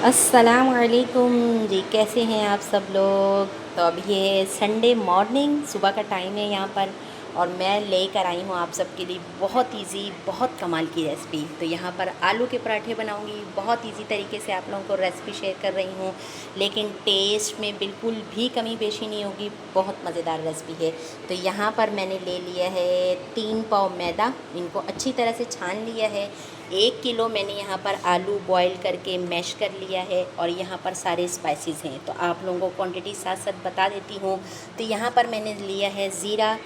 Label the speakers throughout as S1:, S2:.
S1: अस्सलामुअलैकुम जी, कैसे हैं आप सब लोग। तो अब ये संडे मॉर्निंग सुबह का टाइम है यहाँ पर, और मैं लेकर आई हूँ आप सबके लिए बहुत इजी, बहुत कमाल की रेसिपी। तो यहाँ पर आलू के पराठे बनाऊँगी, बहुत इजी तरीके से आप लोगों को रेसिपी शेयर कर रही हूँ, लेकिन टेस्ट में बिल्कुल भी कमी पेशी नहीं होगी। बहुत मज़ेदार रेसिपी है। तो यहाँ पर मैंने ले लिया है 3 पाव मैदा, इनको अच्छी तरह से छान लिया है। 1 किलो मैंने यहाँ पर आलू बॉईल करके मैश कर लिया है, और यहाँ पर सारे स्पाइसेस हैं, तो आप लोगों को क्वांटिटी साथ साथ बता देती हूँ। तो यहाँ पर मैंने लिया है ज़ीरा,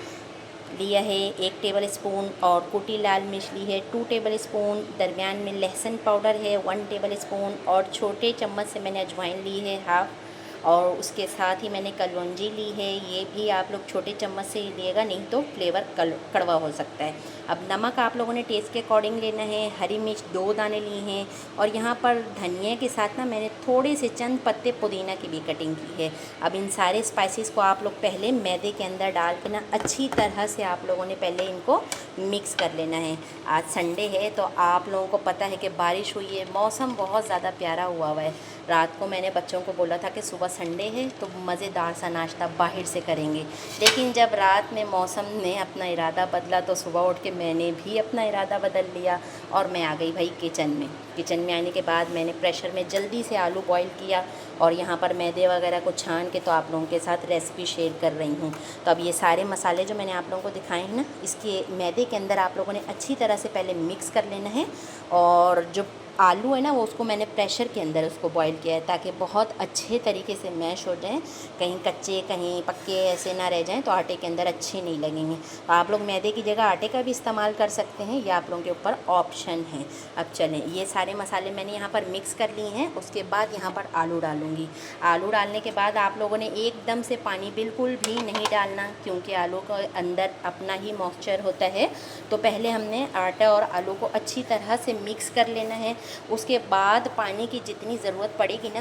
S1: लिया है 1 टेबल स्पून, और कुटी लाल मिर्च ली है 2 टेबल स्पून, दरमियान में लहसुन पाउडर है 1 टेबल स्पून, और छोटे चम्मच से मैंने अजवाइन ली है हाफ़, और उसके साथ ही मैंने कलौंजी ली है। ये भी आप लोग छोटे चम्मच से लीजिएगा, नहीं तो फ्लेवर कड़वा हो सकता है। अब नमक आप लोगों ने टेस्ट के अकॉर्डिंग लेना है। हरी मिर्च 2 दाने ली हैं, और यहाँ पर धनिया के साथ ना मैंने थोड़े से चंद पत्ते पुदीना की भी कटिंग की है। अब इन सारे स्पाइसेस को आप लोग पहले मैदे के अंदर डाल के ना अच्छी तरह से आप लोगों ने पहले इनको मिक्स कर लेना है। आज संडे है, तो आप लोगों को पता है कि बारिश हुई है, मौसम बहुत ज़्यादा प्यारा हुआ है। रात को मैंने बच्चों को बोला था कि सुबह संडे है तो मज़ेदार सा नाश्ता बाहर से करेंगे, लेकिन जब रात में मौसम ने अपना इरादा बदला तो सुबह उठ के मैंने भी अपना इरादा बदल लिया, और मैं आ गई भाई किचन में। किचन में आने के बाद मैंने प्रेशर में जल्दी से आलू बॉईल किया, और यहाँ पर मैदे वगैरह को छान के तो आप लोगों के साथ रेसिपी शेयर कर रही हूँ। तो अब ये सारे मसाले जो मैंने आप लोगों को दिखाए हैं ना, इसके मैदे के अंदर आप लोगों ने अच्छी तरह से पहले मिक्स कर लेना है। और जो आलू है ना, वो उसको मैंने प्रेशर के अंदर उसको बॉईल किया है, ताकि बहुत अच्छे तरीके से मैश हो जाएं, कहीं कच्चे कहीं पक्के ऐसे ना रह जाएं, तो आटे के अंदर अच्छे नहीं लगेंगे। तो आप लोग मैदे की जगह आटे का भी इस्तेमाल कर सकते हैं, ये आप लोगों के ऊपर ऑप्शन है। अब चलें, ये सारे मसाले मैंने यहाँ पर मिक्स कर लिए हैं। उसके बाद यहाँ पर आलू डालूँगी। आलू डालने के बाद आप लोगों ने एकदम से पानी बिल्कुल भी नहीं डालना, क्योंकि आलू का अंदर अपना ही मॉइस्चर होता है। तो पहले हमने आटा और आलू को अच्छी तरह से मिक्स कर लेना है। उसके बाद पानी की जितनी ज़रूरत पड़ेगी ना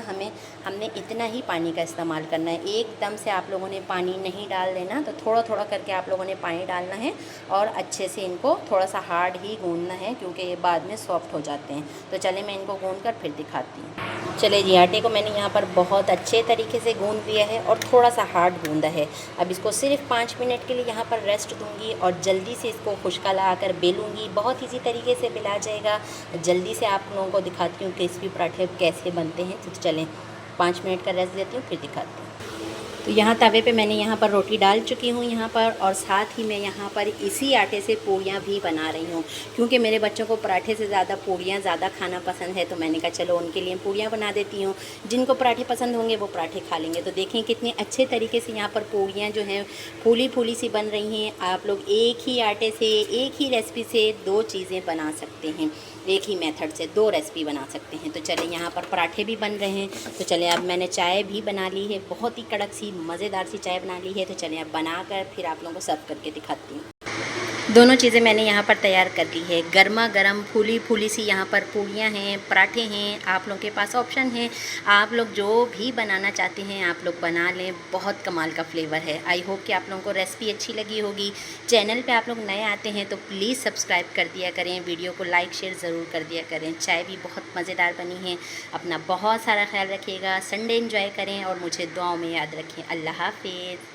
S1: हमने इतना ही पानी का इस्तेमाल करना है। एकदम से आप लोगों ने पानी नहीं डाल देना, तो थोड़ा थोड़ा करके आप लोगों ने पानी डालना है, और अच्छे से इनको थोड़ा सा हार्ड ही गूंदना है, क्योंकि ये बाद में सॉफ्ट हो जाते हैं। तो चले मैं इनको गूंद कर फिर दिखाती हूँ। चले जी, आटे को मैंने यहाँ पर बहुत अच्छे तरीके से गूंद लिया है, और थोड़ा सा हार्ड गूंदा है। अब इसको सिर्फ 5 मिनट के लिए यहाँ पर रेस्ट दूँगी, और जल्दी से इसको खुश्का ला कर बेलूँगी। बहुत इसी तरीके से बेला जाएगा। जल्दी से आप लोगों को दिखाती हूँ क्रिस्पी पराठे कैसे बनते हैं। तो चलें 5 मिनट का रेस्ट देती हूँ, फिर दिखाती हूँ। तो यहाँ तवे पे मैंने यहाँ पर रोटी डाल चुकी हूँ यहाँ पर, और साथ ही मैं यहाँ पर इसी आटे से पूड़ियाँ भी बना रही हूँ, क्योंकि मेरे बच्चों को पराठे से ज़्यादा पूड़ियाँ ज़्यादा खाना पसंद है। तो मैंने कहा चलो उनके लिए पूड़ियाँ बना देती हूँ। जिनको पराठे पसंद होंगे वो पराठे खा लेंगे। तो देखें कितने अच्छे तरीके से यहाँ पर पूड़ियाँ जो हैं फूली फूली सी बन रही हैं। आप लोग एक ही आटे से एक ही रेसिपी से 2 चीज़ें बना सकते हैं, एक ही मेथड से 2 रेसिपी बना सकते हैं। तो चलें, यहाँ पर पराठे भी बन रहे हैं। तो चलें, अब मैंने चाय भी बना ली है, बहुत ही कड़क सी मज़ेदार सी चाय बना ली है। तो चलें अब बनाकर फिर आप लोगों को सर्व करके दिखाती हूँ। दोनों चीज़ें मैंने यहाँ पर तैयार कर ली है। गर्मा गर्म फूली फूली सी यहाँ पर पूड़ियाँ हैं, पराठे हैं। आप लोगों के पास ऑप्शन है, आप लोग जो भी बनाना चाहते हैं आप लोग बना लें। बहुत कमाल का फ्लेवर है। आई होप कि आप लोगों को रेसिपी अच्छी लगी होगी। चैनल पे आप लोग नए आते हैं तो प्लीज़ सब्सक्राइब कर दिया करें, वीडियो को लाइक शेयर ज़रूर कर दिया करें। चाय भी बहुत मज़ेदार बनी है। अपना बहुत सारा ख्याल रखिएगा, संडे एंजॉय करें, और मुझे दुआओं में याद रखें। अल्लाह हाफिज़।